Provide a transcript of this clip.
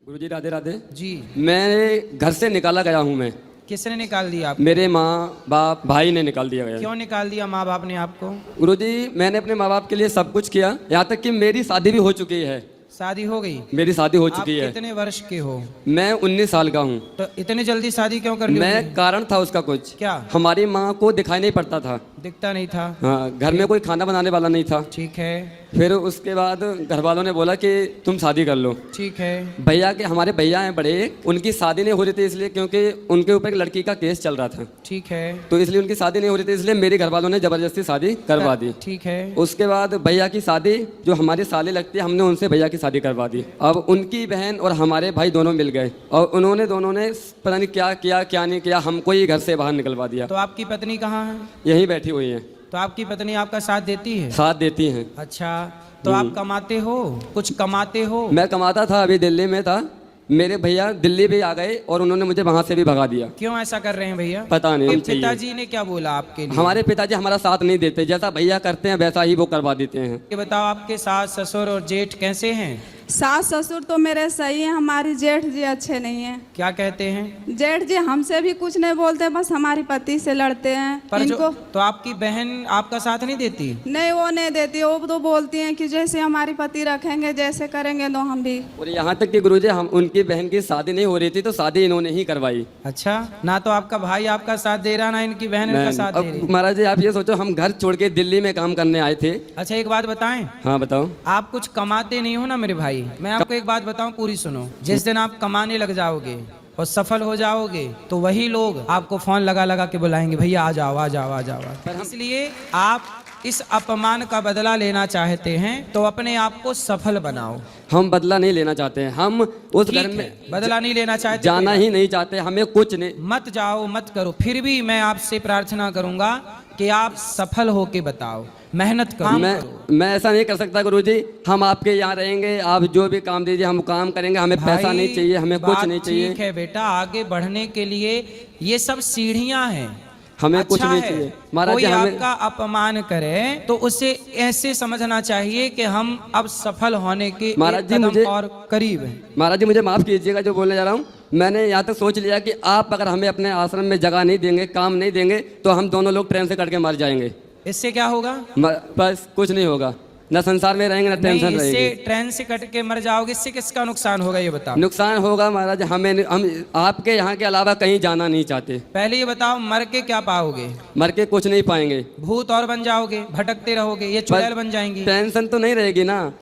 गुरुजी राधे राधे जी। मैं घर से निकाला गया हूँ। मैं किसने निकाल दिया आप? मेरे माँ बाप भाई ने निकाल दिया गया। क्यों निकाल दिया माँ बाप ने आपको? गुरुजी मैंने अपने माँ बाप के लिए सब कुछ किया, यहाँ तक कि मेरी शादी भी हो चुकी है। शादी हो गई? मेरी शादी हो आप चुकी है। कितने वर्ष के हो? मैं 19 साल का हूँ। तो इतने जल्दी शादी क्यों कर ली? मैं कारण था उसका कुछ। क्या? हमारी माँ को दिखाई नहीं पड़ता था। दिखता नहीं था? हाँ, घर में कोई खाना बनाने वाला नहीं था। ठीक है। फिर उसके बाद घर वालों ने बोला कि तुम शादी कर लो। ठीक है। भैया के हमारे भैया हैं बड़े, उनकी शादी नहीं हो रही थी इसलिए क्योंकि उनके ऊपर एक लड़की का केस चल रहा था। ठीक है। तो इसलिए उनकी शादी नहीं हो रही थी, इसलिए मेरे घर वालों ने जबरदस्ती शादी करवा दी। ठीक है। उसके बाद भैया की शादी, जो हमारी साली लगती है, हमने उनसे भैया की शादी करवा दी। अब उनकी बहन और हमारे भाई दोनों मिल गए और उन्होंने दोनों ने पता नहीं क्या किया क्या नहीं किया, हमको ही घर से बाहर निकलवा दिया। तो आपकी पत्नी कहाँ है? यहीं बैठी हुई है। तो आपकी पत्नी आपका साथ देती है? साथ देती हैं। अच्छा, तो आप कमाते हो? कुछ कमाते हो? मैं कमाता था, अभी दिल्ली में था। मेरे भैया दिल्ली भी आ गए और उन्होंने मुझे वहां से भी भगा दिया। क्यों ऐसा कर रहे हैं भैया? पता नहीं। पिताजी ने क्या बोला आपके लिए? हमारे पिताजी हमारा साथ नहीं देते, जैसा भैया करते हैं वैसा ही वो करवा देते हैं। ये बताओ, आपके सास ससुर और जेठ कैसे हैं? सास ससुर तो मेरे सही हैं, हमारी जेठ जी अच्छे नहीं हैं। क्या कहते हैं? जेठ जी हमसे भी कुछ नहीं बोलते, बस हमारी पति से लड़ते हैं। पर इनको तो आपकी बहन आपका साथ नहीं देती? नहीं, वो नहीं देती। वो तो बोलती हैं कि जैसे हमारी पति रखेंगे, जैसे करेंगे तो हम भी। और यहाँ तक कि गुरुजी हम उनकी बहन की शादी नहीं हो रही थी तो शादी इन्होंने ही करवाई। अच्छा, ना तो आपका भाई आपका साथ दे रहा, ना इनकी बहन इनका साथ दे रही। अब महाराज जी आप ये सोचो, हम घर छोड़ के दिल्ली में काम करने आए थे। अच्छा, एक बात बताएं। हाँ बताओ। आप कुछ कमाते नहीं हो ना मेरे भाई। मैं आपको एक बात बताऊं, पूरी सुनो। जिस दिन आप कमाने लग जाओगे और सफल हो जाओगे तो वही लोग आपको फोन लगा लगा के बुलाएंगे, भैया आ जाओ आ जाओ आ जाओ। इसलिए आप इस अपमान का बदला लेना चाहते हैं तो अपने आप को सफल बनाओ। हम बदला नहीं लेना चाहते हैं, हम उस घर में बदला नहीं लेना चाहते, जाना ही नहीं चाहते, हमें कुछ नहीं। मत जाओ मत करो, फिर भी मैं आपसे प्रार्थना करूंगा कि आप सफल होके बताओ, मेहनत करो। मैं ऐसा नहीं कर सकता गुरुजी। हम आपके यहाँ रहेंगे, आप जो भी काम दीजिए हम काम करेंगे, हमें पैसा नहीं चाहिए, हमें कुछ नहीं चाहिए। ठीक है बेटा, आगे बढ़ने के लिए ये सब सीढ़ियां हैं, हमें अच्छा कुछ नहीं है। चाहिए। महाराज कोई जी हमें आपका अपमान करे तो उसे ऐसे समझना चाहिए कि हम अब सफल होने के महाराज एक जी कदम मुझे और करीब हैं। महाराज जी मुझे माफ कीजिएगा जो बोलने जा रहा हूँ। मैंने यहाँ तक सोच लिया कि आप अगर हमें अपने आश्रम में जगह नहीं देंगे, काम नहीं देंगे, तो हम दोनों लोग ट्रेन से कट के मर जाएंगे। इससे क्या होगा? बस कुछ नहीं होगा, ना संसार में रहेंगे ना टेंशन नहीं, रहेगी। इससे ट्रेन से कट के मर जाओगे, इससे किसका नुकसान होगा ये बताओ? नुकसान होगा महाराज, हम आपके यहाँ के अलावा कहीं जाना नहीं चाहते। पहले ये बताओ, मर के क्या पाओगे? मर के कुछ नहीं पाएंगे। भूत और बन जाओगे, भटकते रहोगे, ये चुड़ैल बन जाएंगी। टेंशन तो नहीं रहेगी ना।